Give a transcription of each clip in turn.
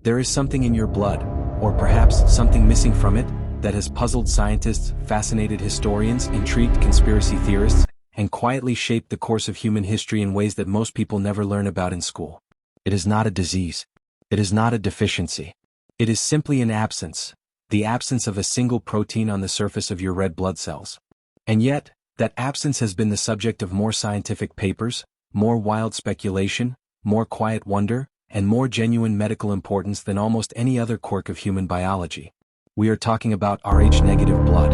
There is something in your blood, or perhaps something missing from it, that has puzzled scientists, fascinated historians, intrigued conspiracy theorists, and quietly shaped the course of human history in ways that most people never learn about in school. It is not a disease. It is not a deficiency. It is simply an absence, the absence of a single protein on the surface of your red blood cells. And yet, that absence has been the subject of more scientific papers, more wild speculation, more quiet wonder, and more genuine medical importance than almost any other quirk of human biology. We are talking about Rh-negative blood,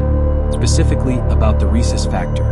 specifically about the rhesus factor,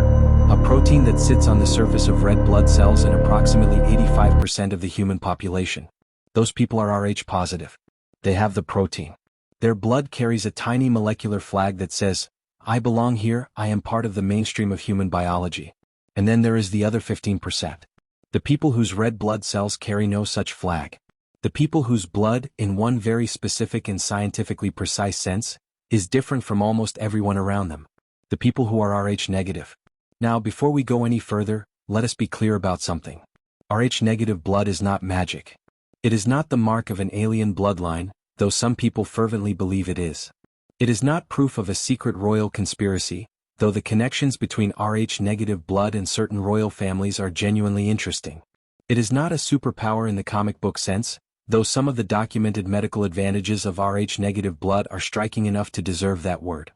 a protein that sits on the surface of red blood cells in approximately 85% of the human population. Those people are Rh positive. They have the protein. Their blood carries a tiny molecular flag that says, "I belong here, I am part of the mainstream of human biology." And then there is the other 15%. The people whose red blood cells carry no such flag. The people whose blood, in one very specific and scientifically precise sense, is different from almost everyone around them. The people who are Rh negative. Now, before we go any further, let us be clear about something. Rh negative blood is not magic. It is not the mark of an alien bloodline, though some people fervently believe it is. It is not proof of a secret royal conspiracy, though the connections between Rh negative blood and certain royal families are genuinely interesting. It is not a superpower in the comic book sense, though some of the documented medical advantages of Rh negative blood are striking enough to deserve that word.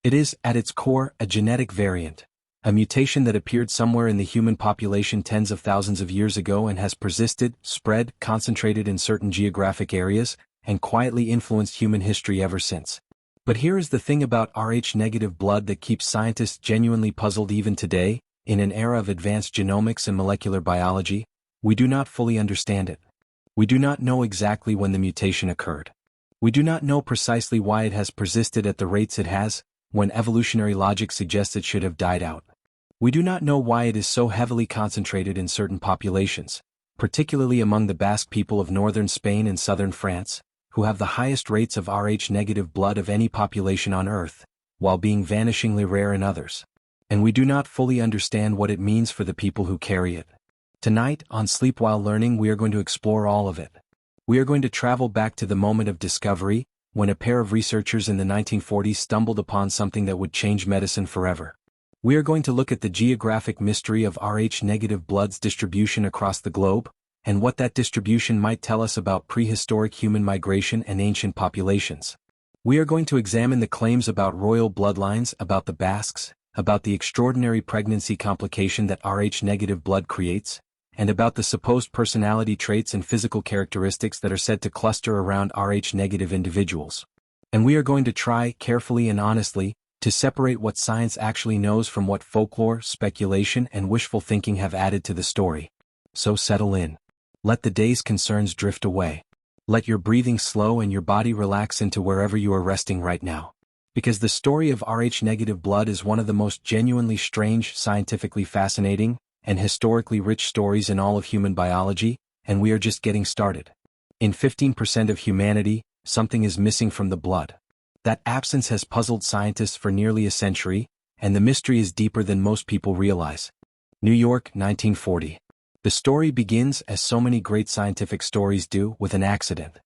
It is, at its core, a genetic variant, a mutation that appeared somewhere in the human population tens of thousands of years ago and has persisted, spread, concentrated in certain geographic areas, and quietly influenced human history ever since. But here is the thing about Rh negative blood that keeps scientists genuinely puzzled even today, in an era of advanced genomics and molecular biology. We do not fully understand it. We do not know exactly when the mutation occurred. We do not know precisely why it has persisted at the rates it has, when evolutionary logic suggests it should have died out. We do not know why it is so heavily concentrated in certain populations, particularly among the Basque people of northern Spain and southern France, who have the highest rates of Rh negative blood of any population on Earth, while being vanishingly rare in others. And we do not fully understand what it means for the people who carry it. Tonight, on Sleep While Learning, we are going to explore all of it. We are going to travel back to the moment of discovery, when a pair of researchers in the 1940s stumbled upon something that would change medicine forever. We are going to look at the geographic mystery of Rh negative blood's distribution across the globe, and what that distribution might tell us about prehistoric human migration and ancient populations. We are going to examine the claims about royal bloodlines, about the Basques, about the extraordinary pregnancy complication that Rh negative blood creates, and about the supposed personality traits and physical characteristics that are said to cluster around Rh negative individuals. And we are going to try, carefully and honestly, to separate what science actually knows from what folklore, speculation, and wishful thinking have added to the story. So settle in. Let the day's concerns drift away. Let your breathing slow and your body relax into wherever you are resting right now. Because the story of Rh negative blood is one of the most genuinely strange, scientifically fascinating, and historically rich stories in all of human biology, and we are just getting started. In 15% of humanity, something is missing from the blood. That absence has puzzled scientists for nearly a century, and the mystery is deeper than most people realize. New York, 1940. The story begins, as so many great scientific stories do, with an accident.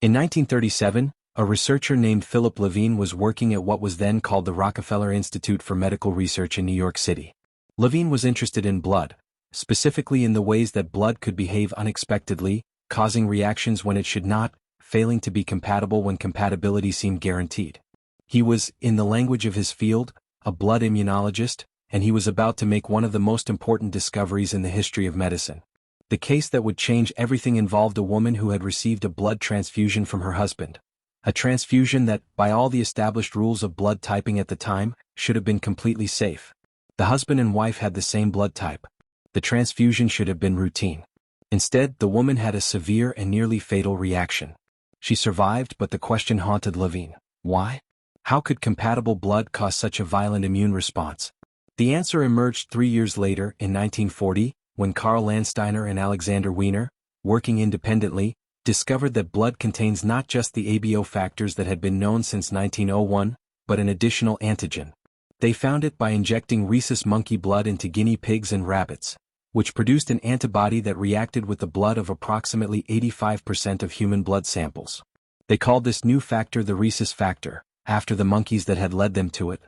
In 1937, a researcher named Philip Levine was working at what was then called the Rockefeller Institute for Medical Research in New York City. Levine was interested in blood, specifically in the ways that blood could behave unexpectedly, causing reactions when it should not, failing to be compatible when compatibility seemed guaranteed. He was, in the language of his field, a blood immunologist, and he was about to make one of the most important discoveries in the history of medicine. The case that would change everything involved a woman who had received a blood transfusion from her husband. A transfusion that, by all the established rules of blood typing at the time, should have been completely safe. The husband and wife had the same blood type. The transfusion should have been routine. Instead, the woman had a severe and nearly fatal reaction. She survived, but the question haunted Levine. Why? How could compatible blood cause such a violent immune response? The answer emerged 3 years later, in 1940, when Karl Landsteiner and Alexander Wiener, working independently, discovered that blood contains not just the ABO factors that had been known since 1901, but an additional antigen. They found it by injecting rhesus monkey blood into guinea pigs and rabbits, which produced an antibody that reacted with the blood of approximately 85% of human blood samples. They called this new factor the rhesus factor, after the monkeys that had led them to it.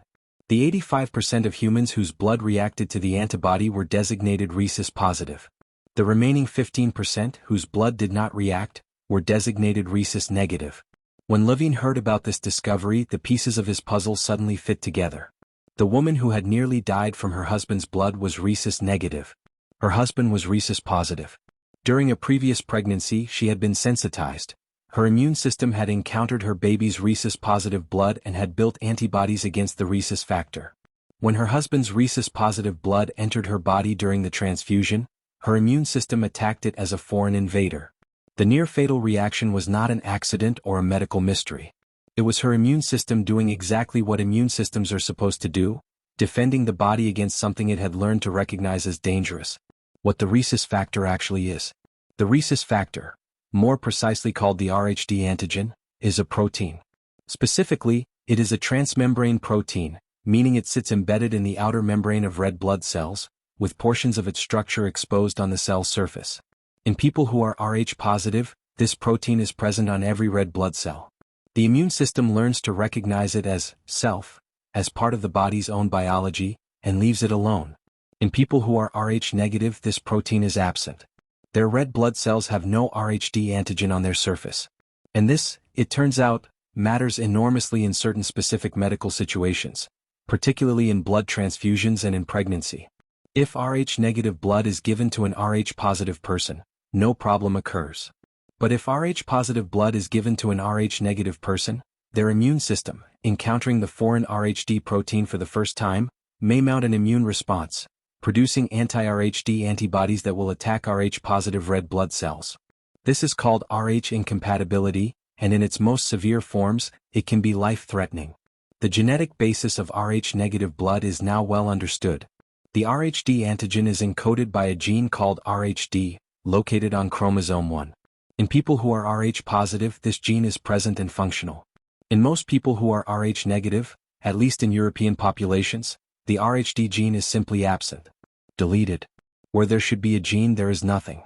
The 85% of humans whose blood reacted to the antibody were designated rhesus positive. The remaining 15%, whose blood did not react, were designated rhesus negative. When Levine heard about this discovery, the pieces of his puzzle suddenly fit together. The woman who had nearly died from her husband's blood was rhesus negative. Her husband was rhesus positive. During a previous pregnancy, she had been sensitized. Her immune system had encountered her baby's rhesus-positive blood and had built antibodies against the rhesus factor. When her husband's rhesus-positive blood entered her body during the transfusion, her immune system attacked it as a foreign invader. The near-fatal reaction was not an accident or a medical mystery. It was her immune system doing exactly what immune systems are supposed to do, defending the body against something it had learned to recognize as dangerous. What the rhesus factor actually is. The rhesus factor, more precisely called the RHD antigen, is a protein. Specifically, it is a transmembrane protein, meaning it sits embedded in the outer membrane of red blood cells, with portions of its structure exposed on the cell surface. In people who are Rh positive, this protein is present on every red blood cell. The immune system learns to recognize it as self, as part of the body's own biology, and leaves it alone. In people who are Rh negative, this protein is absent. Their red blood cells have no RHD antigen on their surface. And this, it turns out, matters enormously in certain specific medical situations, particularly in blood transfusions and in pregnancy. If Rh negative blood is given to an Rh positive person, no problem occurs. But if Rh positive blood is given to an Rh negative person, their immune system, encountering the foreign RHD protein for the first time, may mount an immune response, producing anti-RHD antibodies that will attack Rh-positive red blood cells. This is called Rh incompatibility, and in its most severe forms, it can be life-threatening. The genetic basis of Rh-negative blood is now well understood. The RHD antigen is encoded by a gene called RHD, located on chromosome 1. In people who are Rh-positive, this gene is present and functional. In most people who are Rh-negative, at least in European populations, the RHD gene is simply absent. Deleted. Where there should be a gene, there is nothing.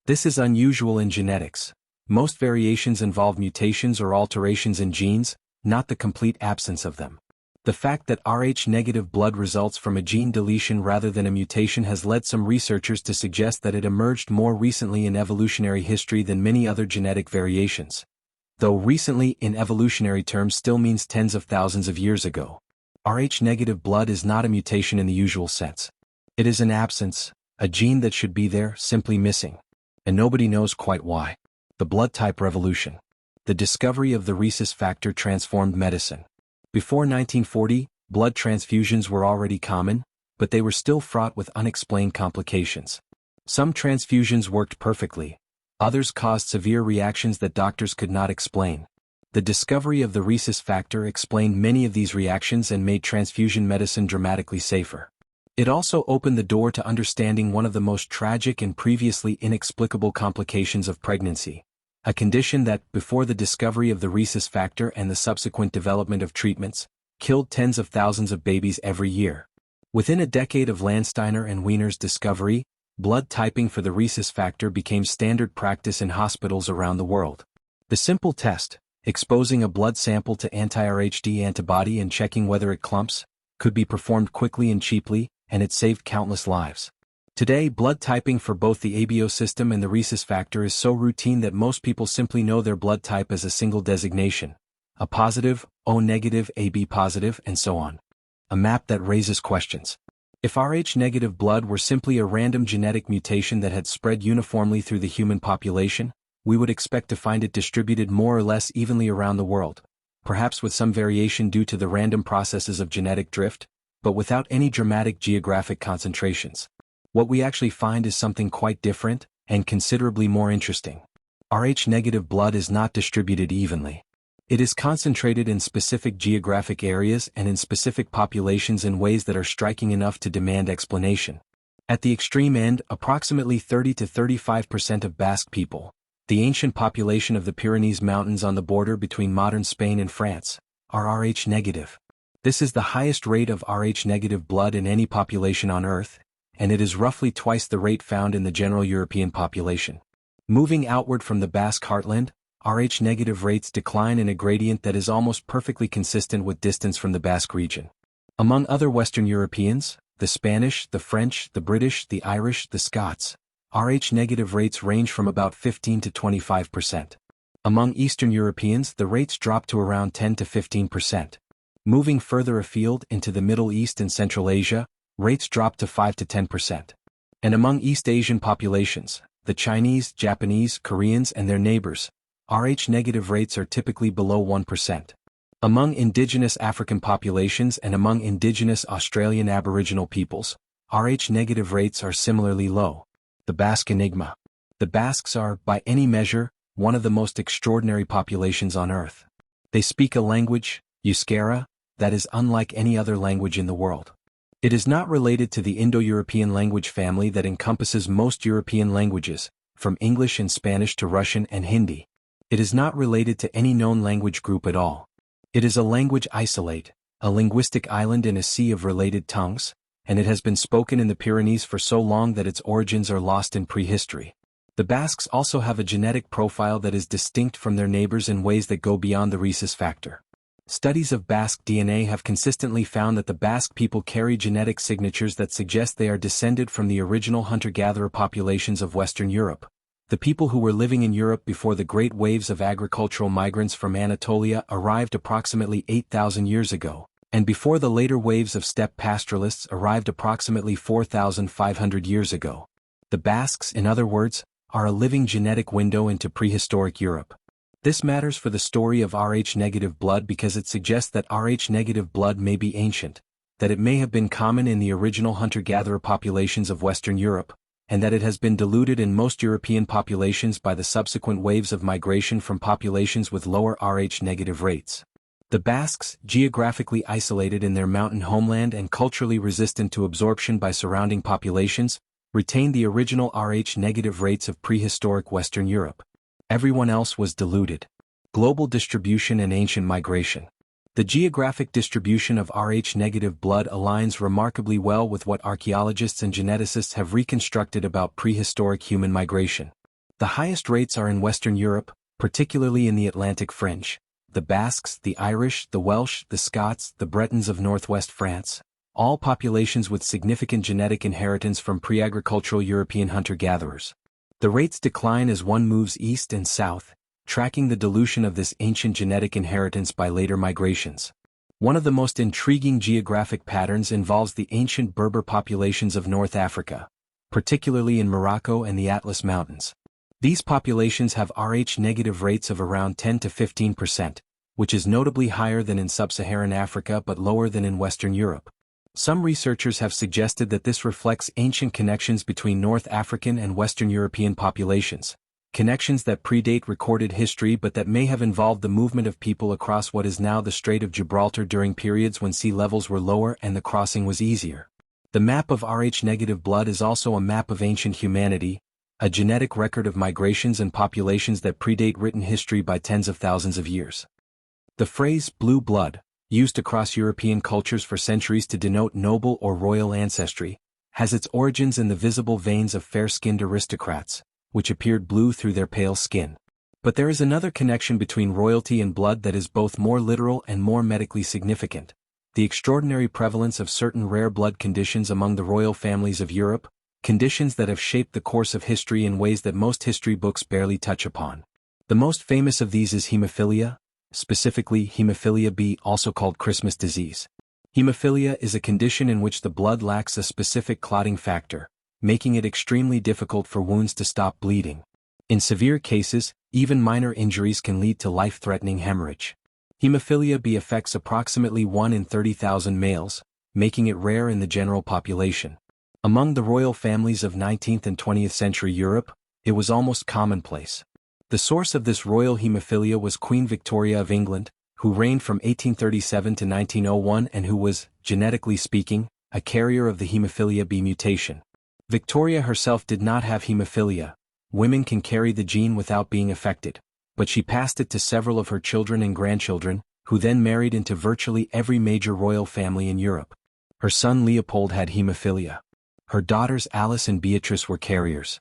This is unusual in genetics. Most variations involve mutations or alterations in genes, not the complete absence of them. The fact that Rh-negative blood results from a gene deletion rather than a mutation has led some researchers to suggest that it emerged more recently in evolutionary history than many other genetic variations. Though recently in evolutionary terms still means tens of thousands of years ago. Rh-negative blood is not a mutation in the usual sense. It is an absence, a gene that should be there, simply missing. And nobody knows quite why. The blood type revolution. The discovery of the rhesus factor transformed medicine. Before 1940, blood transfusions were already common, but they were still fraught with unexplained complications. Some transfusions worked perfectly. Others caused severe reactions that doctors could not explain. The discovery of the rhesus factor explained many of these reactions and made transfusion medicine dramatically safer. It also opened the door to understanding one of the most tragic and previously inexplicable complications of pregnancy, a condition that, before the discovery of the rhesus factor and the subsequent development of treatments, killed tens of thousands of babies every year. Within a decade of Landsteiner and Wiener's discovery, blood typing for the rhesus factor became standard practice in hospitals around the world. The simple test, exposing a blood sample to anti-RHD antibody and checking whether it clumps, could be performed quickly and cheaply, and it saved countless lives. Today, blood typing for both the ABO system and the rhesus factor is so routine that most people simply know their blood type as a single designation: A positive, O negative, AB positive, and so on. A map that raises questions. If Rh-negative blood were simply a random genetic mutation that had spread uniformly through the human population, we would expect to find it distributed more or less evenly around the world, perhaps with some variation due to the random processes of genetic drift, but without any dramatic geographic concentrations. What we actually find is something quite different, and considerably more interesting. Rh-negative blood is not distributed evenly. It is concentrated in specific geographic areas and in specific populations in ways that are striking enough to demand explanation. At the extreme end, approximately 30 to 35% of Basque people, the ancient population of the Pyrenees Mountains on the border between modern Spain and France, are Rh-negative. This is the highest rate of Rh-negative blood in any population on Earth, and it is roughly twice the rate found in the general European population. Moving outward from the Basque heartland, Rh-negative rates decline in a gradient that is almost perfectly consistent with distance from the Basque region. Among other Western Europeans, the Spanish, the French, the British, the Irish, the Scots, Rh-negative rates range from about 15 to 25%. Among Eastern Europeans, the rates drop to around 10 to 15%. Moving further afield into the Middle East and Central Asia, rates drop to 5 to 10%. And among East Asian populations, the Chinese, Japanese, Koreans and their neighbors, Rh-negative rates are typically below 1%. Among indigenous African populations and among indigenous Australian Aboriginal peoples, Rh-negative rates are similarly low. The Basque enigma. The Basques are, by any measure, one of the most extraordinary populations on Earth. They speak a language, euskera, that is unlike any other language in the world. It is not related to the Indo-European language family that encompasses most European languages, from English and Spanish to Russian and Hindi. It is not related to any known language group at all. It is a language isolate, a linguistic island in a sea of related tongues, and it has been spoken in the Pyrenees for so long that its origins are lost in prehistory. The Basques also have a genetic profile that is distinct from their neighbors in ways that go beyond the rhesus factor. Studies of Basque DNA have consistently found that the Basque people carry genetic signatures that suggest they are descended from the original hunter-gatherer populations of Western Europe, the people who were living in Europe before the great waves of agricultural migrants from Anatolia arrived approximately 8,000 years ago, and before the later waves of steppe pastoralists arrived approximately 4,500 years ago. The Basques, in other words, are a living genetic window into prehistoric Europe. This matters for the story of Rh-negative blood because it suggests that Rh-negative blood may be ancient, that it may have been common in the original hunter-gatherer populations of Western Europe, and that it has been diluted in most European populations by the subsequent waves of migration from populations with lower Rh-negative rates. The Basques, geographically isolated in their mountain homeland and culturally resistant to absorption by surrounding populations, retain the original Rh-negative rates of prehistoric Western Europe. Everyone else was diluted. Global distribution and ancient migration. The geographic distribution of Rh-negative blood aligns remarkably well with what archaeologists and geneticists have reconstructed about prehistoric human migration. The highest rates are in Western Europe, particularly in the Atlantic fringe. The Basques, the Irish, the Welsh, the Scots, the Bretons of northwest France, all populations with significant genetic inheritance from pre-agricultural European hunter-gatherers. The rates decline as one moves east and south, tracking the dilution of this ancient genetic inheritance by later migrations. One of the most intriguing geographic patterns involves the ancient Berber populations of North Africa, particularly in Morocco and the Atlas Mountains. These populations have Rh-negative rates of around 10 to 15%, which is notably higher than in sub-Saharan Africa but lower than in Western Europe. Some researchers have suggested that this reflects ancient connections between North African and Western European populations, connections that predate recorded history but that may have involved the movement of people across what is now the Strait of Gibraltar during periods when sea levels were lower and the crossing was easier. The map of Rh-negative blood is also a map of ancient humanity, a genetic record of migrations and populations that predate written history by tens of thousands of years. The phrase blue blood, used across European cultures for centuries to denote noble or royal ancestry, has its origins in the visible veins of fair-skinned aristocrats, which appeared blue through their pale skin. But there is another connection between royalty and blood that is both more literal and more medically significant: the extraordinary prevalence of certain rare blood conditions among the royal families of Europe, conditions that have shaped the course of history in ways that most history books barely touch upon. The most famous of these is hemophilia, specifically hemophilia B, also called Christmas disease. Hemophilia is a condition in which the blood lacks a specific clotting factor, making it extremely difficult for wounds to stop bleeding. In severe cases, even minor injuries can lead to life-threatening hemorrhage. Hemophilia B affects approximately 1 in 30,000 males, making it rare in the general population. Among the royal families of 19th and 20th century Europe, it was almost commonplace. The source of this royal hemophilia was Queen Victoria of England, who reigned from 1837 to 1901 and who was, genetically speaking, a carrier of the hemophilia B mutation. Victoria herself did not have hemophilia. Women can carry the gene without being affected, but she passed it to several of her children and grandchildren, who then married into virtually every major royal family in Europe. Her son Leopold had hemophilia. Her daughters Alice and Beatrice were carriers.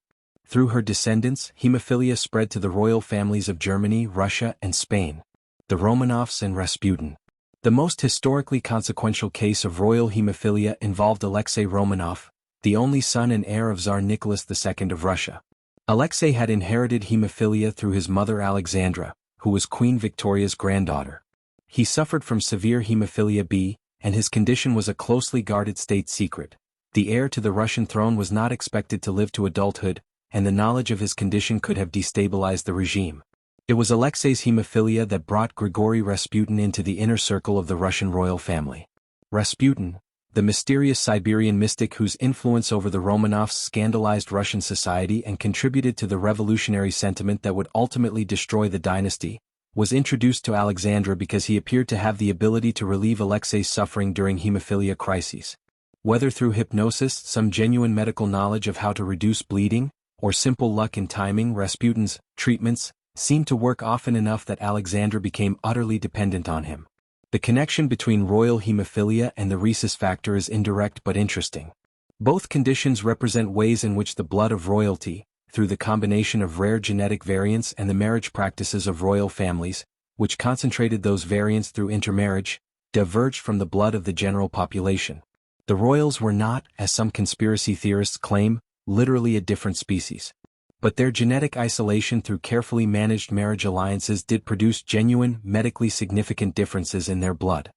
Through her descendants, hemophilia spread to the royal families of Germany, Russia, and Spain, the Romanovs and Rasputin. The most historically consequential case of royal hemophilia involved Alexei Romanov, the only son and heir of Tsar Nicholas II of Russia. Alexei had inherited hemophilia through his mother Alexandra, who was Queen Victoria's granddaughter. He suffered from severe hemophilia B, and his condition was a closely guarded state secret. The heir to the Russian throne was not expected to live to adulthood, and the knowledge of his condition could have destabilized the regime. It was Alexei's hemophilia that brought Grigory Rasputin into the inner circle of the Russian royal family. Rasputin, the mysterious Siberian mystic whose influence over the Romanovs scandalized Russian society and contributed to the revolutionary sentiment that would ultimately destroy the dynasty, was introduced to Alexandra because he appeared to have the ability to relieve Alexei's suffering during hemophilia crises. Whether through hypnosis, some genuine medical knowledge of how to reduce bleeding, or simple luck in timing, Rasputin's treatments seemed to work often enough that Alexandra became utterly dependent on him. The connection between royal hemophilia and the rhesus factor is indirect but interesting. Both conditions represent ways in which the blood of royalty, through the combination of rare genetic variants and the marriage practices of royal families, which concentrated those variants through intermarriage, diverged from the blood of the general population. The royals were not, as some conspiracy theorists claim, literally a different species. But their genetic isolation through carefully managed marriage alliances did produce genuine, medically significant differences in their blood.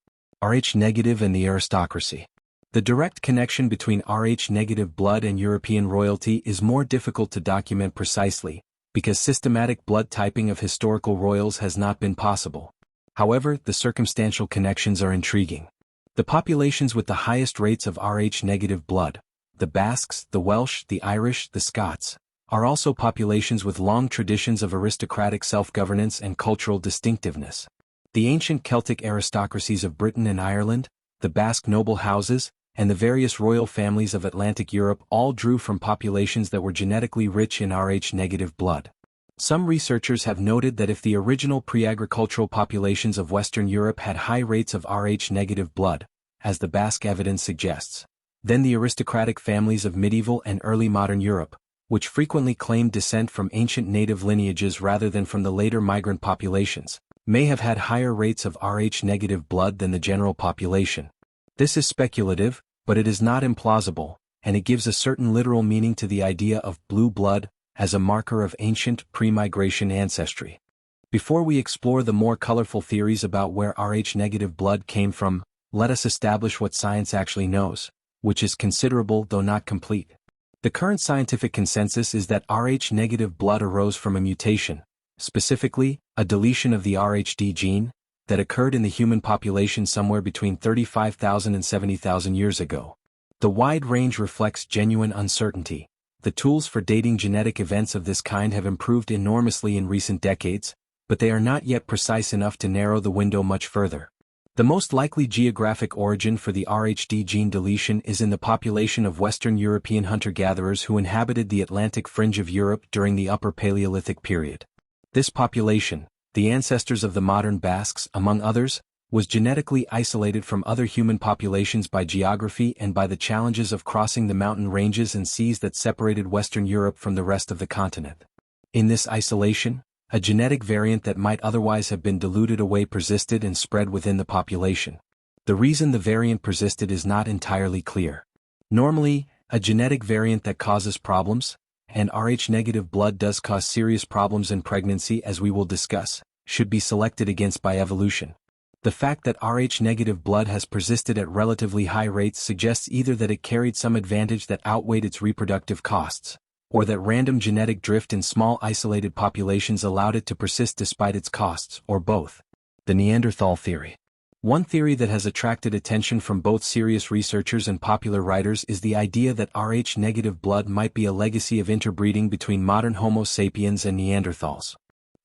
Rh-negative and the aristocracy. The direct connection between Rh-negative blood and European royalty is more difficult to document precisely, because systematic blood typing of historical royals has not been possible. However, the circumstantial connections are intriguing. The populations with the highest rates of Rh-negative blood, the Basques, the Welsh, the Irish, the Scots, are also populations with long traditions of aristocratic self-governance and cultural distinctiveness. The ancient Celtic aristocracies of Britain and Ireland, the Basque noble houses, and the various royal families of Atlantic Europe all drew from populations that were genetically rich in Rh-negative blood. Some researchers have noted that if the original pre-agricultural populations of Western Europe had high rates of Rh-negative blood, as the Basque evidence suggests, then the aristocratic families of medieval and early modern Europe, which frequently claimed descent from ancient native lineages rather than from the later migrant populations, may have had higher rates of Rh-negative blood than the general population. This is speculative, but it is not implausible, and it gives a certain literal meaning to the idea of blue blood as a marker of ancient pre-migration ancestry. Before we explore the more colorful theories about where Rh-negative blood came from, let us establish what science actually knows, which is considerable though not complete. The current scientific consensus is that Rh-negative blood arose from a mutation, specifically, a deletion of the Rhd gene, that occurred in the human population somewhere between 35,000 and 70,000 years ago. The wide range reflects genuine uncertainty. The tools for dating genetic events of this kind have improved enormously in recent decades, but they are not yet precise enough to narrow the window much further. The most likely geographic origin for the Rhd gene deletion is in the population of Western European hunter-gatherers who inhabited the Atlantic fringe of Europe during the Upper Paleolithic period. This population, the ancestors of the modern Basques, among others, was genetically isolated from other human populations by geography and by the challenges of crossing the mountain ranges and seas that separated Western Europe from the rest of the continent. In this isolation, a genetic variant that might otherwise have been diluted away persisted and spread within the population. The reason the variant persisted is not entirely clear. Normally, a genetic variant that causes problems, and Rh-negative blood does cause serious problems in pregnancy as we will discuss, should be selected against by evolution. The fact that Rh-negative blood has persisted at relatively high rates suggests either that it carried some advantage that outweighed its reproductive costs, or that random genetic drift in small isolated populations allowed it to persist despite its costs, or both. The Neanderthal theory. One theory that has attracted attention from both serious researchers and popular writers is the idea that Rh-negative blood might be a legacy of interbreeding between modern Homo sapiens and Neanderthals.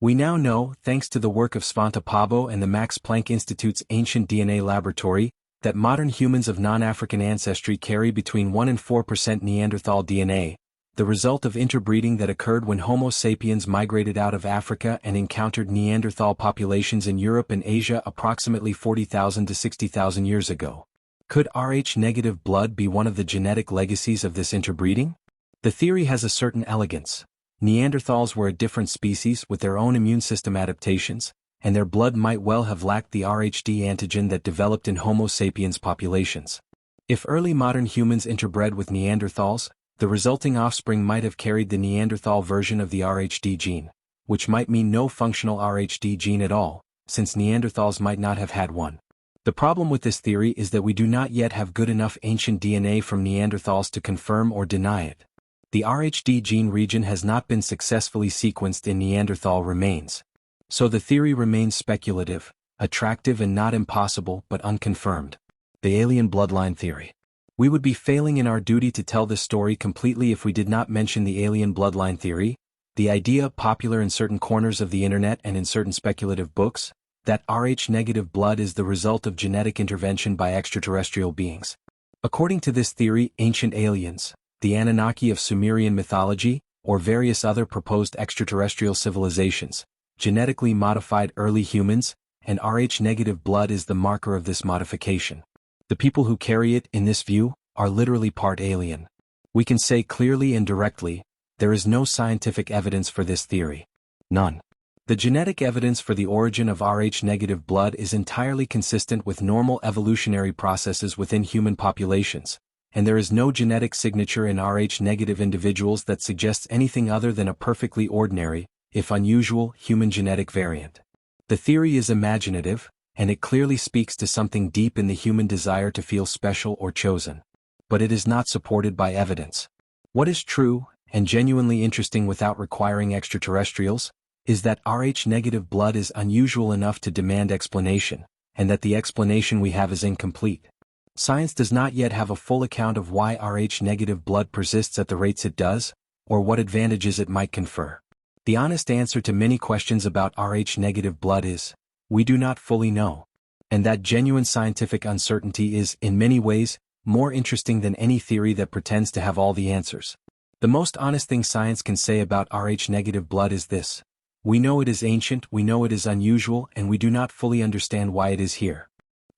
We now know, thanks to the work of Svante Pääbo and the Max Planck Institute's Ancient DNA Laboratory, that modern humans of non-African ancestry carry between 1 and 4% Neanderthal DNA, the result of interbreeding that occurred when Homo sapiens migrated out of Africa and encountered Neanderthal populations in Europe and Asia approximately 40,000 to 60,000 years ago. Could Rh-negative blood be one of the genetic legacies of this interbreeding? The theory has a certain elegance, Neanderthals were a different species with their own immune system adaptations, and their blood might well have lacked the RHD antigen that developed in Homo sapiens populations. If early modern humans interbred with Neanderthals, the resulting offspring might have carried the Neanderthal version of the RHD gene, which might mean no functional RHD gene at all, since Neanderthals might not have had one. The problem with this theory is that we do not yet have good enough ancient DNA from Neanderthals to confirm or deny it. The RHD gene region has not been successfully sequenced in Neanderthal remains. So the theory remains speculative, attractive and not impossible but unconfirmed. The alien bloodline theory. We would be failing in our duty to tell this story completely if we did not mention the alien bloodline theory, the idea popular in certain corners of the internet and in certain speculative books, that Rh-negative blood is the result of genetic intervention by extraterrestrial beings. According to this theory, ancient aliens, the Anunnaki of Sumerian mythology, or various other proposed extraterrestrial civilizations, genetically modified early humans, and Rh-negative blood is the marker of this modification. The people who carry it, in this view, are literally part alien. We can say clearly and directly, there is no scientific evidence for this theory. None. The genetic evidence for the origin of Rh-negative blood is entirely consistent with normal evolutionary processes within human populations, and there is no genetic signature in Rh-negative individuals that suggests anything other than a perfectly ordinary, if unusual, human genetic variant. The theory is imaginative, and it clearly speaks to something deep in the human desire to feel special or chosen. But it is not supported by evidence. What is true, and genuinely interesting without requiring extraterrestrials, is that Rh-negative blood is unusual enough to demand explanation, and that the explanation we have is incomplete. Science does not yet have a full account of why Rh-negative blood persists at the rates it does, or what advantages it might confer. The honest answer to many questions about Rh-negative blood is, we do not fully know. And that genuine scientific uncertainty is, in many ways, more interesting than any theory that pretends to have all the answers. The most honest thing science can say about Rh-negative blood is this: we know it is ancient, we know it is unusual, and we do not fully understand why it is here.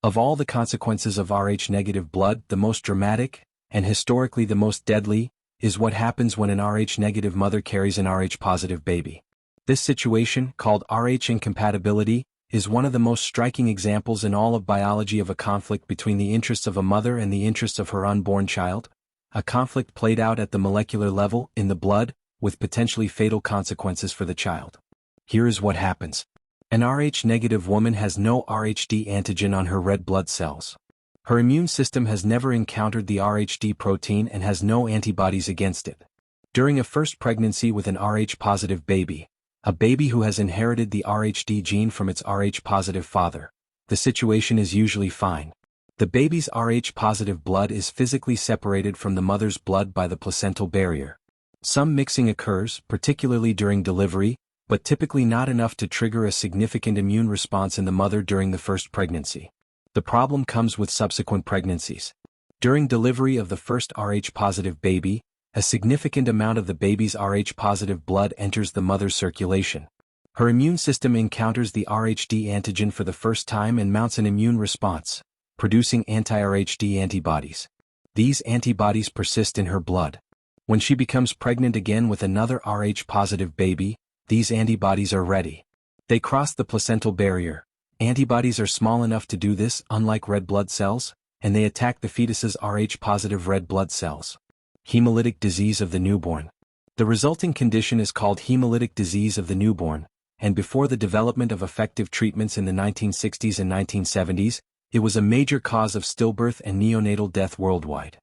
Of all the consequences of Rh-negative blood, the most dramatic, and historically the most deadly, is what happens when an Rh-negative mother carries an Rh-positive baby. This situation, called Rh incompatibility, is one of the most striking examples in all of biology of a conflict between the interests of a mother and the interests of her unborn child, a conflict played out at the molecular level, in the blood, with potentially fatal consequences for the child. Here is what happens. An Rh-negative woman has no RHD antigen on her red blood cells. Her immune system has never encountered the RHD protein and has no antibodies against it. During a first pregnancy with an Rh-positive baby, a baby who has inherited the RHD gene from its Rh-positive father, the situation is usually fine. The baby's Rh-positive blood is physically separated from the mother's blood by the placental barrier. Some mixing occurs, particularly during delivery, but typically not enough to trigger a significant immune response in the mother during the first pregnancy. The problem comes with subsequent pregnancies. During delivery of the first Rh-positive baby, a significant amount of the baby's Rh-positive blood enters the mother's circulation. Her immune system encounters the RHD antigen for the first time and mounts an immune response, producing anti-RHD antibodies. These antibodies persist in her blood. When she becomes pregnant again with another Rh-positive baby, these antibodies are ready. They cross the placental barrier. Antibodies are small enough to do this, unlike red blood cells, and they attack the fetus's Rh-positive red blood cells. Hemolytic disease of the newborn. The resulting condition is called hemolytic disease of the newborn, and before the development of effective treatments in the 1960s and 1970s, it was a major cause of stillbirth and neonatal death worldwide.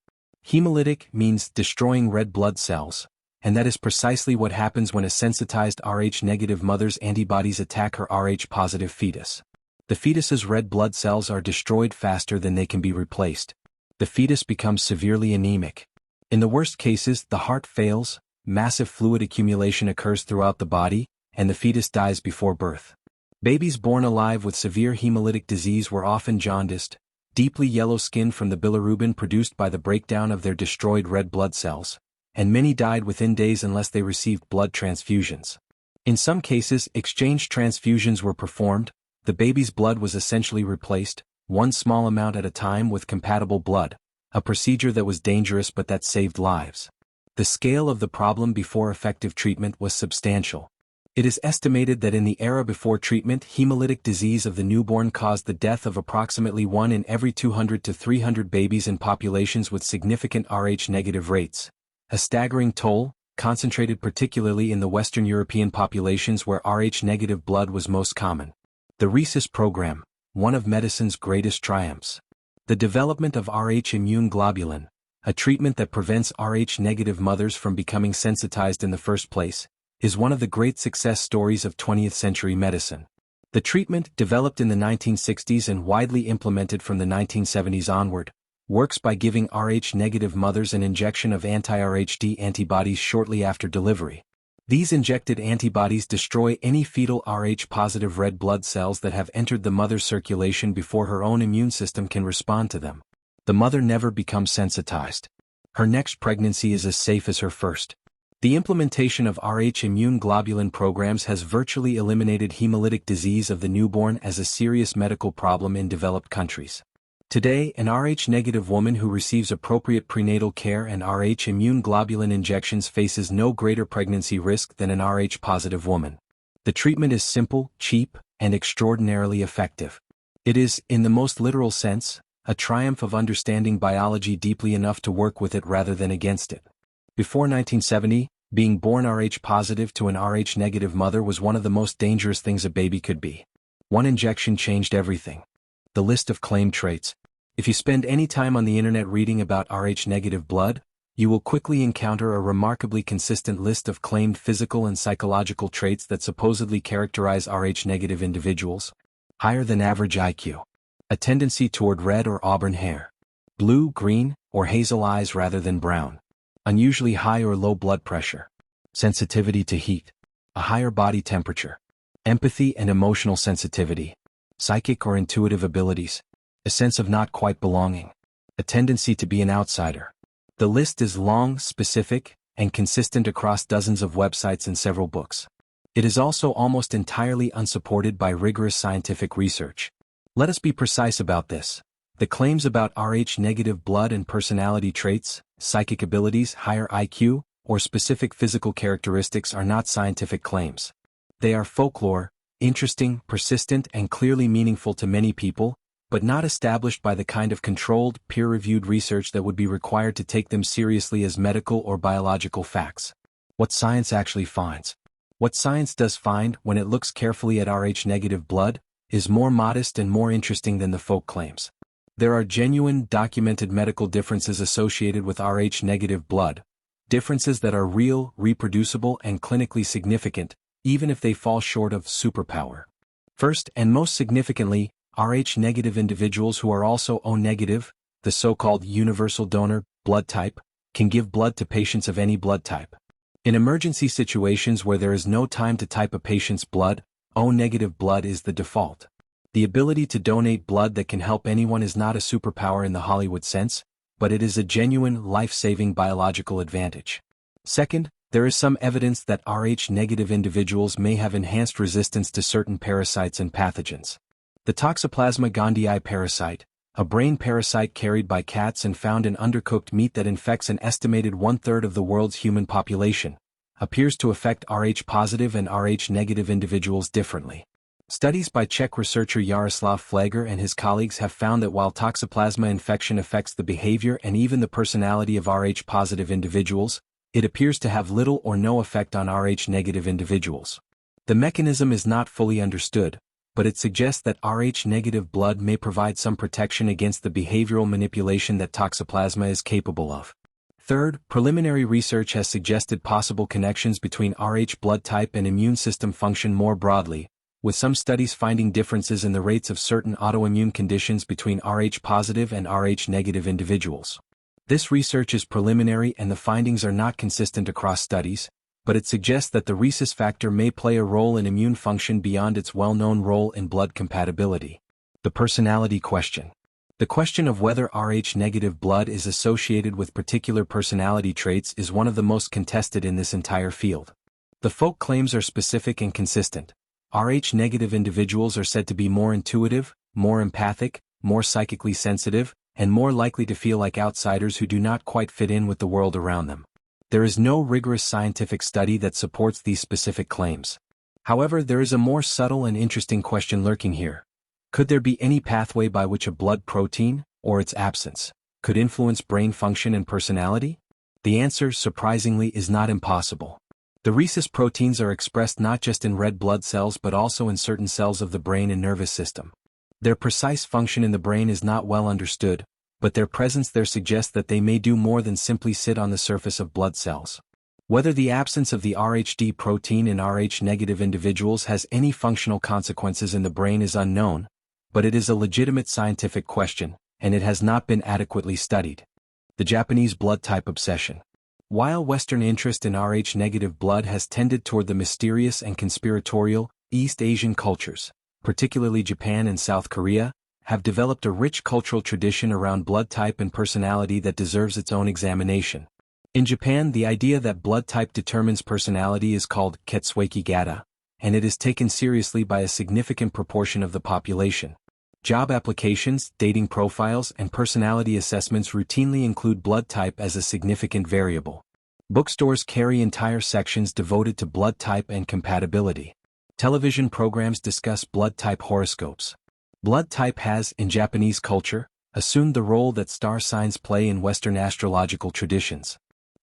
Hemolytic means destroying red blood cells, and that is precisely what happens when a sensitized Rh-negative mother's antibodies attack her Rh-positive fetus. The fetus's red blood cells are destroyed faster than they can be replaced. The fetus becomes severely anemic. In the worst cases, the heart fails, massive fluid accumulation occurs throughout the body, and the fetus dies before birth. Babies born alive with severe hemolytic disease were often jaundiced, deeply yellow-skinned from the bilirubin produced by the breakdown of their destroyed red blood cells, and many died within days unless they received blood transfusions. In some cases, exchange transfusions were performed. The baby's blood was essentially replaced, one small amount at a time, with compatible blood, a procedure that was dangerous but that saved lives. The scale of the problem before effective treatment was substantial. It is estimated that in the era before treatment, hemolytic disease of the newborn caused the death of approximately 1 in every 200 to 300 babies in populations with significant Rh-negative rates. A staggering toll, concentrated particularly in the Western European populations where Rh-negative blood was most common. The rhesus program, one of medicine's greatest triumphs. The development of Rh immune globulin, a treatment that prevents Rh-negative mothers from becoming sensitized in the first place, is one of the great success stories of 20th century medicine. The treatment, developed in the 1960s and widely implemented from the 1970s onward, works by giving Rh-negative mothers an injection of anti-Rhd antibodies shortly after delivery. These injected antibodies destroy any fetal Rh-positive red blood cells that have entered the mother's circulation before her own immune system can respond to them. The mother never becomes sensitized. Her next pregnancy is as safe as her first. The implementation of Rh immune globulin programs has virtually eliminated hemolytic disease of the newborn as a serious medical problem in developed countries. Today, an Rh-negative woman who receives appropriate prenatal care and Rh immune globulin injections faces no greater pregnancy risk than an Rh-positive woman. The treatment is simple, cheap, and extraordinarily effective. It is, in the most literal sense, a triumph of understanding biology deeply enough to work with it rather than against it. Before 1970, being born Rh-positive to an Rh-negative mother was one of the most dangerous things a baby could be. One injection changed everything. The list of claimed traits. If you spend any time on the internet reading about Rh-negative blood, you will quickly encounter a remarkably consistent list of claimed physical and psychological traits that supposedly characterize Rh-negative individuals. Higher than average IQ. A tendency toward red or auburn hair. Blue, green, or hazel eyes rather than brown. Unusually high or low blood pressure. Sensitivity to heat. A higher body temperature. Empathy and emotional sensitivity. Psychic or intuitive abilities. A sense of not quite belonging. A tendency to be an outsider. The list is long, specific, and consistent across dozens of websites and several books. It is also almost entirely unsupported by rigorous scientific research. Let us be precise about this. The claims about Rh-negative blood and personality traits, psychic abilities, higher IQ, or specific physical characteristics are not scientific claims. They are folklore, interesting, persistent, and clearly meaningful to many people, but not established by the kind of controlled, peer-reviewed research that would be required to take them seriously as medical or biological facts. What science actually finds. What science does find, when it looks carefully at Rh-negative blood, is more modest and more interesting than the folk claims. There are genuine, documented medical differences associated with Rh-negative blood, differences that are real, reproducible, and clinically significant, even if they fall short of superpower. First and most significantly, Rh-negative individuals who are also O-negative, the so-called universal donor blood type, can give blood to patients of any blood type. In emergency situations where there is no time to type a patient's blood, O-negative blood is the default. The ability to donate blood that can help anyone is not a superpower in the Hollywood sense, but it is a genuine, life-saving biological advantage. Second, there is some evidence that Rh-negative individuals may have enhanced resistance to certain parasites and pathogens. The Toxoplasma gondii parasite, a brain parasite carried by cats and found in undercooked meat that infects an estimated one-third of the world's human population, appears to affect Rh-positive and Rh-negative individuals differently. Studies by Czech researcher Jaroslav Flager and his colleagues have found that while Toxoplasma infection affects the behavior and even the personality of Rh-positive individuals, it appears to have little or no effect on Rh-negative individuals. The mechanism is not fully understood, but it suggests that Rh-negative blood may provide some protection against the behavioral manipulation that Toxoplasma is capable of. Third, preliminary research has suggested possible connections between Rh blood type and immune system function more broadly, with some studies finding differences in the rates of certain autoimmune conditions between Rh-positive and Rh-negative individuals. This research is preliminary and the findings are not consistent across studies, but it suggests that the rhesus factor may play a role in immune function beyond its well-known role in blood compatibility. The personality question. The question of whether Rh-negative blood is associated with particular personality traits is one of the most contested in this entire field. The folk claims are specific and consistent. Rh-negative individuals are said to be more intuitive, more empathic, more psychically sensitive, and more likely to feel like outsiders who do not quite fit in with the world around them. There is no rigorous scientific study that supports these specific claims. However, there is a more subtle and interesting question lurking here. Could there be any pathway by which a blood protein, or its absence, could influence brain function and personality? The answer, surprisingly, is not impossible. The rhesus proteins are expressed not just in red blood cells but also in certain cells of the brain and nervous system. Their precise function in the brain is not well understood, but their presence there suggests that they may do more than simply sit on the surface of blood cells. Whether the absence of the Rhd protein in Rh-negative individuals has any functional consequences in the brain is unknown, but it is a legitimate scientific question, and it has not been adequately studied. The Japanese blood type obsession. While Western interest in Rh-negative blood has tended toward the mysterious and conspiratorial, East Asian cultures, particularly Japan and South Korea, have developed a rich cultural tradition around blood type and personality that deserves its own examination. In Japan, the idea that blood type determines personality is called ketsueki gata, and it is taken seriously by a significant proportion of the population. Job applications, dating profiles, and personality assessments routinely include blood type as a significant variable. Bookstores carry entire sections devoted to blood type and compatibility. Television programs discuss blood type horoscopes. Blood type has, in Japanese culture, assumed the role that star signs play in Western astrological traditions.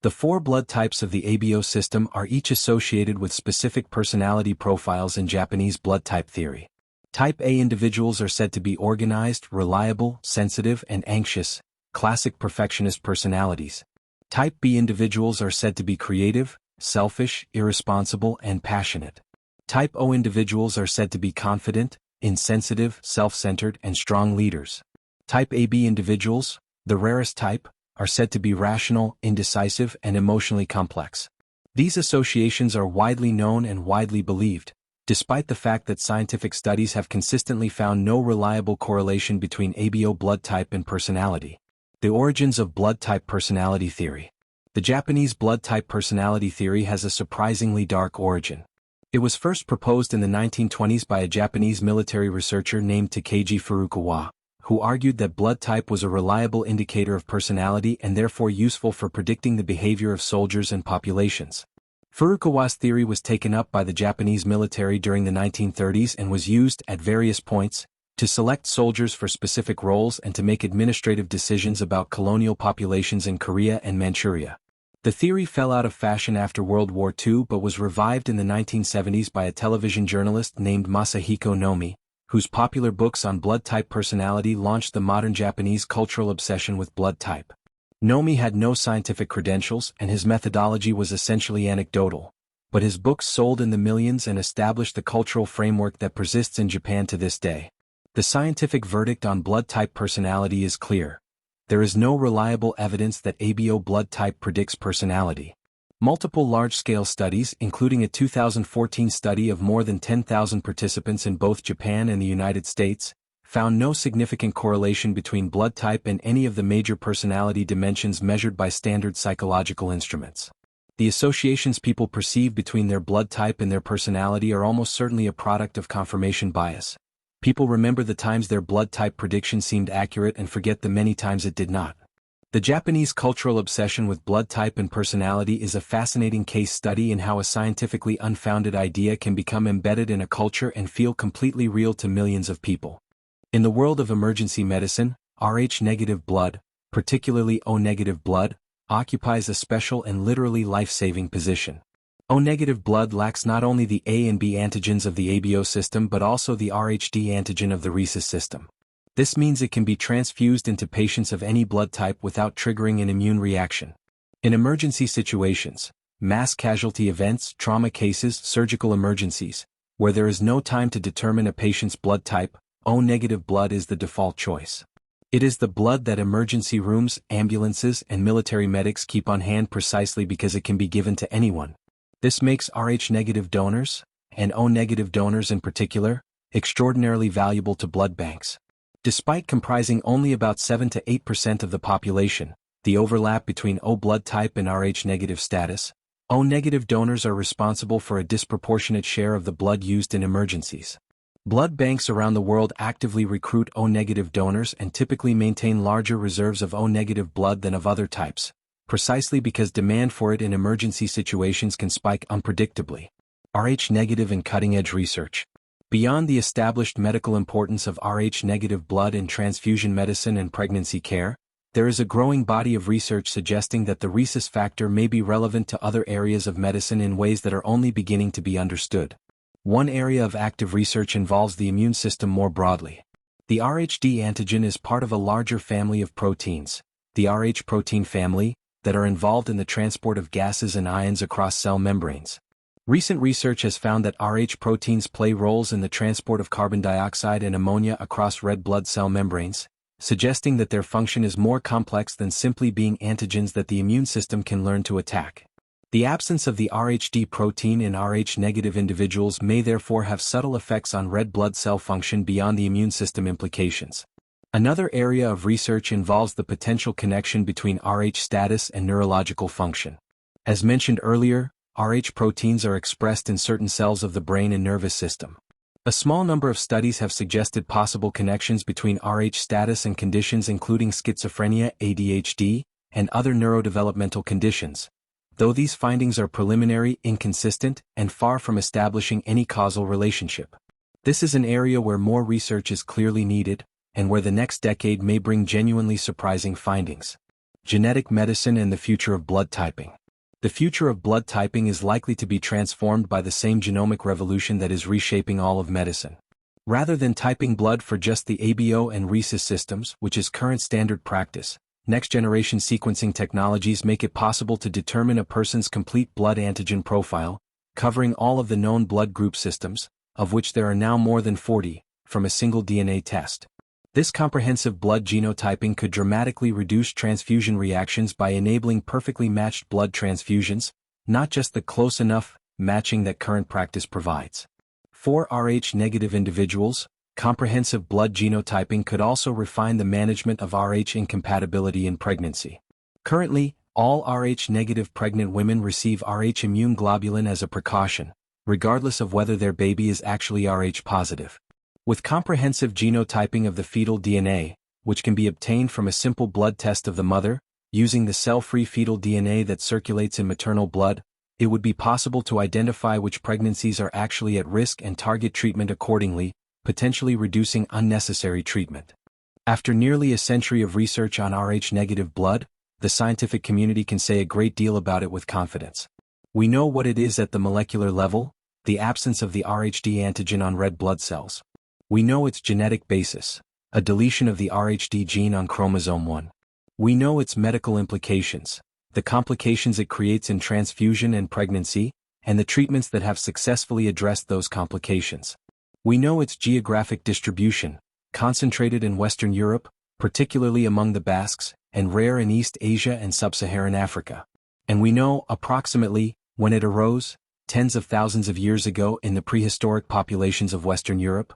The 4 blood types of the ABO system are each associated with specific personality profiles in Japanese blood type theory. Type A individuals are said to be organized, reliable, sensitive, and anxious, classic perfectionist personalities. Type B individuals are said to be creative, selfish, irresponsible, and passionate. Type O individuals are said to be confident, insensitive, self-centered, and strong leaders. Type AB individuals, the rarest type, are said to be rational, indecisive, and emotionally complex. These associations are widely known and widely believed, despite the fact that scientific studies have consistently found no reliable correlation between ABO blood type and personality. The origins of blood type personality theory. The Japanese blood type personality theory has a surprisingly dark origin. It was first proposed in the 1920s by a Japanese military researcher named Takeji Furukawa, who argued that blood type was a reliable indicator of personality and therefore useful for predicting the behavior of soldiers and populations. Furukawa's theory was taken up by the Japanese military during the 1930s and was used, at various points, to select soldiers for specific roles and to make administrative decisions about colonial populations in Korea and Manchuria. The theory fell out of fashion after World War II but was revived in the 1970s by a television journalist named Masahiko Nomi, whose popular books on blood type personality launched the modern Japanese cultural obsession with blood type. Nomi had no scientific credentials and his methodology was essentially anecdotal, but his books sold in the millions and established the cultural framework that persists in Japan to this day. The scientific verdict on blood type personality is clear. There is no reliable evidence that ABO blood type predicts personality. Multiple large-scale studies, including a 2014 study of more than 10,000 participants in both Japan and the United States, found no significant correlation between blood type and any of the major personality dimensions measured by standard psychological instruments. The associations people perceive between their blood type and their personality are almost certainly a product of confirmation bias. People remember the times their blood type prediction seemed accurate and forget the many times it did not. The Japanese cultural obsession with blood type and personality is a fascinating case study in how a scientifically unfounded idea can become embedded in a culture and feel completely real to millions of people. In the world of emergency medicine, Rh-negative blood, particularly O-negative blood, occupies a special and literally life-saving position. O-negative blood lacks not only the A and B antigens of the ABO system but also the Rhd antigen of the rhesus system. This means it can be transfused into patients of any blood type without triggering an immune reaction. In emergency situations, mass casualty events, trauma cases, surgical emergencies, where there is no time to determine a patient's blood type, O-negative blood is the default choice. It is the blood that emergency rooms, ambulances, and military medics keep on hand precisely because it can be given to anyone. This makes Rh-negative donors, and O-negative donors in particular, extraordinarily valuable to blood banks. Despite comprising only about 7 to 8% of the population, the overlap between O blood type and Rh-negative status, O-negative donors are responsible for a disproportionate share of the blood used in emergencies. Blood banks around the world actively recruit O-negative donors and typically maintain larger reserves of O-negative blood than of other types, precisely because demand for it in emergency situations can spike unpredictably. Rh-negative and cutting-edge research. Beyond the established medical importance of Rh-negative blood in transfusion medicine and pregnancy care, there is a growing body of research suggesting that the rhesus factor may be relevant to other areas of medicine in ways that are only beginning to be understood. One area of active research involves the immune system more broadly. The Rhd antigen is part of a larger family of proteins, the Rh protein family, that are involved in the transport of gases and ions across cell membranes. Recent research has found that Rh proteins play roles in the transport of carbon dioxide and ammonia across red blood cell membranes, suggesting that their function is more complex than simply being antigens that the immune system can learn to attack. The absence of the Rhd protein in Rh-negative individuals may therefore have subtle effects on red blood cell function beyond the immune system implications. Another area of research involves the potential connection between Rh status and neurological function. As mentioned earlier, Rh proteins are expressed in certain cells of the brain and nervous system. A small number of studies have suggested possible connections between Rh status and conditions including schizophrenia, ADHD, and other neurodevelopmental conditions, though these findings are preliminary, inconsistent, and far from establishing any causal relationship. This is an area where more research is clearly needed, and where the next decade may bring genuinely surprising findings. Genetic medicine and the future of blood typing. The future of blood typing is likely to be transformed by the same genomic revolution that is reshaping all of medicine. Rather than typing blood for just the ABO and rhesus systems, which is current standard practice, next-generation sequencing technologies make it possible to determine a person's complete blood antigen profile, covering all of the known blood group systems, of which there are now more than 40, from a single DNA test. This comprehensive blood genotyping could dramatically reduce transfusion reactions by enabling perfectly matched blood transfusions, not just the close enough matching that current practice provides. For Rh-negative individuals, comprehensive blood genotyping could also refine the management of Rh incompatibility in pregnancy. Currently, all Rh-negative pregnant women receive Rh immune globulin as a precaution, regardless of whether their baby is actually Rh positive. With comprehensive genotyping of the fetal DNA, which can be obtained from a simple blood test of the mother, using the cell-free fetal DNA that circulates in maternal blood, it would be possible to identify which pregnancies are actually at risk and target treatment accordingly, potentially reducing unnecessary treatment. After nearly a century of research on Rh-negative blood, the scientific community can say a great deal about it with confidence. We know what it is at the molecular level, the absence of the Rhd antigen on red blood cells. We know its genetic basis, a deletion of the Rhd gene on chromosome 1. We know its medical implications, the complications it creates in transfusion and pregnancy, and the treatments that have successfully addressed those complications. We know its geographic distribution, concentrated in Western Europe, particularly among the Basques, and rare in East Asia and Sub-Saharan Africa. And we know, approximately, when it arose, tens of thousands of years ago in the prehistoric populations of Western Europe.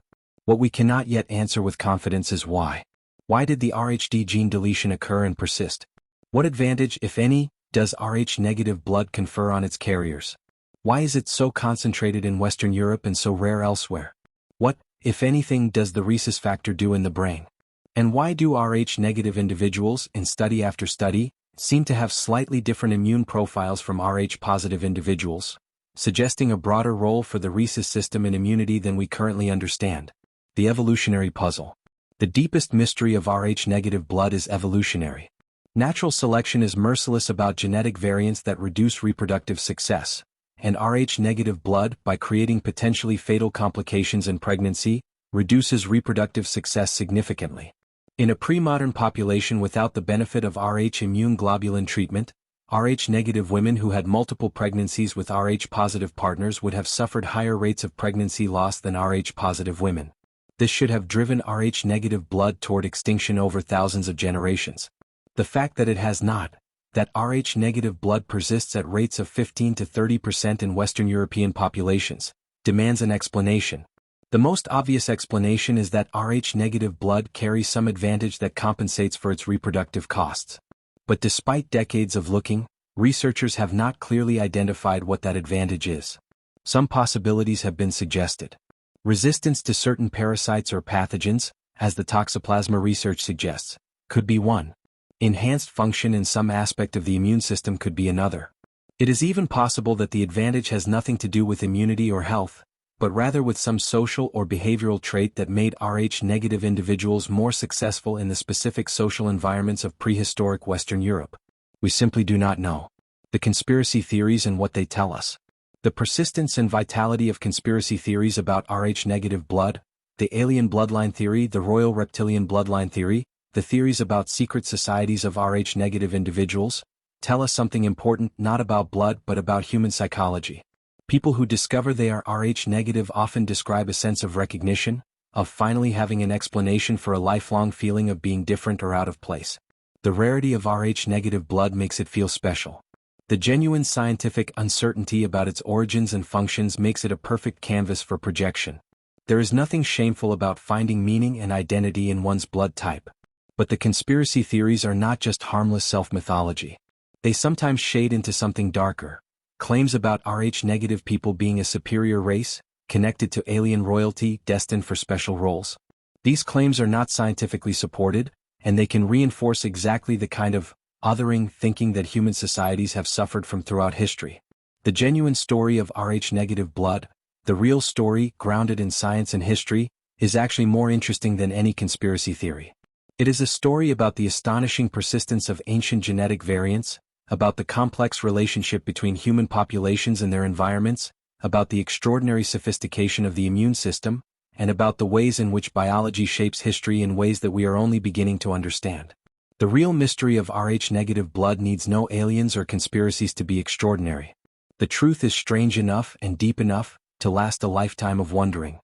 What we cannot yet answer with confidence is why. Why did the Rhd gene deletion occur and persist? What advantage, if any, does Rh-negative blood confer on its carriers? Why is it so concentrated in Western Europe and so rare elsewhere? What, if anything, does the rhesus factor do in the brain? And why do Rh-negative individuals, in study after study, seem to have slightly different immune profiles from Rh-positive individuals, suggesting a broader role for the rhesus system in immunity than we currently understand? The evolutionary puzzle. The deepest mystery of Rh-negative blood is evolutionary. Natural selection is merciless about genetic variants that reduce reproductive success, and Rh-negative blood, by creating potentially fatal complications in pregnancy, reduces reproductive success significantly. In a pre-modern population without the benefit of Rh immune globulin treatment, Rh-negative women who had multiple pregnancies with Rh-positive partners would have suffered higher rates of pregnancy loss than Rh-positive women. This should have driven Rh-negative blood toward extinction over thousands of generations. The fact that it has not, that Rh-negative blood persists at rates of 15 to 30% in Western European populations, demands an explanation. The most obvious explanation is that Rh-negative blood carries some advantage that compensates for its reproductive costs. But despite decades of looking, researchers have not clearly identified what that advantage is. Some possibilities have been suggested. Resistance to certain parasites or pathogens, as the Toxoplasma research suggests, could be one. Enhanced function in some aspect of the immune system could be another. It is even possible that the advantage has nothing to do with immunity or health, but rather with some social or behavioral trait that made Rh-negative individuals more successful in the specific social environments of prehistoric Western Europe. We simply do not know. The conspiracy theories and what they tell us. The persistence and vitality of conspiracy theories about Rh-negative blood, the alien bloodline theory, the royal reptilian bloodline theory, the theories about secret societies of Rh-negative individuals, tell us something important not about blood but about human psychology. People who discover they are Rh-negative often describe a sense of recognition, of finally having an explanation for a lifelong feeling of being different or out of place. The rarity of Rh-negative blood makes it feel special. The genuine scientific uncertainty about its origins and functions makes it a perfect canvas for projection. There is nothing shameful about finding meaning and identity in one's blood type. But the conspiracy theories are not just harmless self-mythology. They sometimes shade into something darker. Claims about Rh-negative people being a superior race, connected to alien royalty, destined for special roles. These claims are not scientifically supported, and they can reinforce exactly the kind of othering thinking that human societies have suffered from throughout history. The genuine story of Rh-negative blood, the real story grounded in science and history, is actually more interesting than any conspiracy theory. It is a story about the astonishing persistence of ancient genetic variants, about the complex relationship between human populations and their environments, about the extraordinary sophistication of the immune system, and about the ways in which biology shapes history in ways that we are only beginning to understand. The real mystery of Rh-negative blood needs no aliens or conspiracies to be extraordinary. The truth is strange enough and deep enough to last a lifetime of wondering.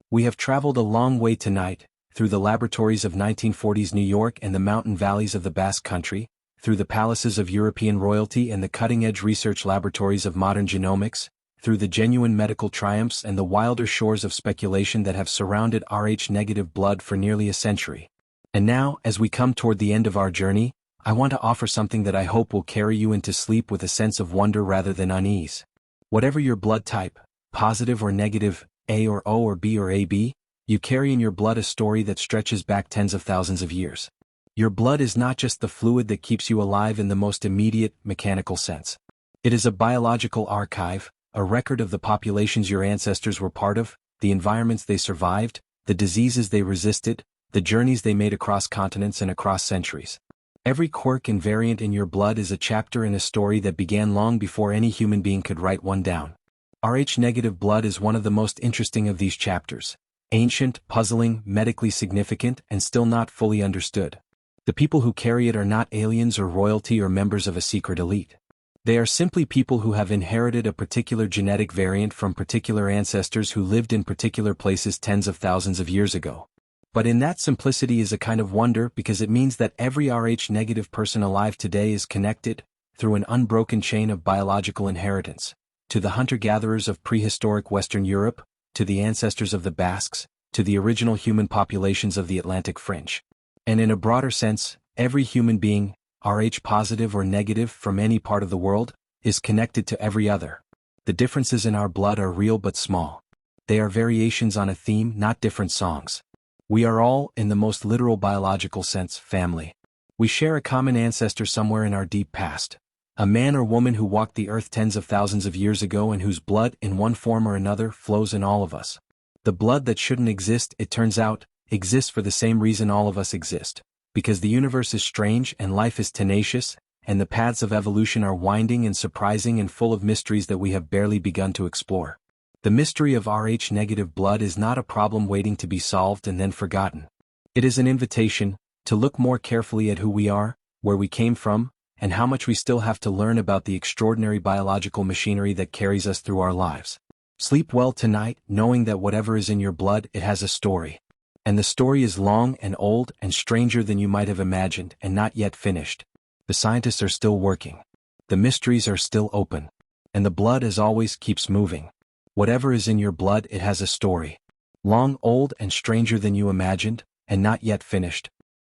We have traveled a long way tonight, through the laboratories of 1940s New York and the mountain valleys of the Basque country, through the palaces of European royalty and the cutting-edge research laboratories of modern genomics, through the genuine medical triumphs and the wilder shores of speculation that have surrounded Rh-negative blood for nearly a century. And now, as we come toward the end of our journey, I want to offer something that I hope will carry you into sleep with a sense of wonder rather than unease. Whatever your blood type, positive or negative, A or O or B or AB, you carry in your blood a story that stretches back tens of thousands of years. Your blood is not just the fluid that keeps you alive in the most immediate, mechanical sense. It is a biological archive, a record of the populations your ancestors were part of, the environments they survived, the diseases they resisted, the journeys they made across continents and across centuries. Every quirk and variant in your blood is a chapter in a story that began long before any human being could write one down. Rh-negative blood is one of the most interesting of these chapters. Ancient, puzzling, medically significant, and still not fully understood. The people who carry it are not aliens or royalty or members of a secret elite. They are simply people who have inherited a particular genetic variant from particular ancestors who lived in particular places tens of thousands of years ago. But in that simplicity is a kind of wonder because it means that every Rh-negative person alive today is connected, through an unbroken chain of biological inheritance, to the hunter-gatherers of prehistoric Western Europe, to the ancestors of the Basques, to the original human populations of the Atlantic Fringe. And in a broader sense, every human being, Rh-positive or negative from any part of the world, is connected to every other. The differences in our blood are real but small. They are variations on a theme, not different songs. We are all, in the most literal biological sense, family. We share a common ancestor somewhere in our deep past. A man or woman who walked the earth tens of thousands of years ago and whose blood, in one form or another, flows in all of us. The blood that shouldn't exist, it turns out, exists for the same reason all of us exist. Because the universe is strange and life is tenacious, and the paths of evolution are winding and surprising and full of mysteries that we have barely begun to explore. The mystery of Rh-negative blood is not a problem waiting to be solved and then forgotten. It is an invitation to look more carefully at who we are, where we came from, and how much we still have to learn about the extraordinary biological machinery that carries us through our lives. Sleep well tonight, knowing that whatever is in your blood, it has a story. And the story is long and old and stranger than you might have imagined and not yet finished. The scientists are still working. The mysteries are still open. And the blood, as always, keeps moving. Whatever is in your blood, it has a story. Long, old, and stranger than you imagined, and not yet finished.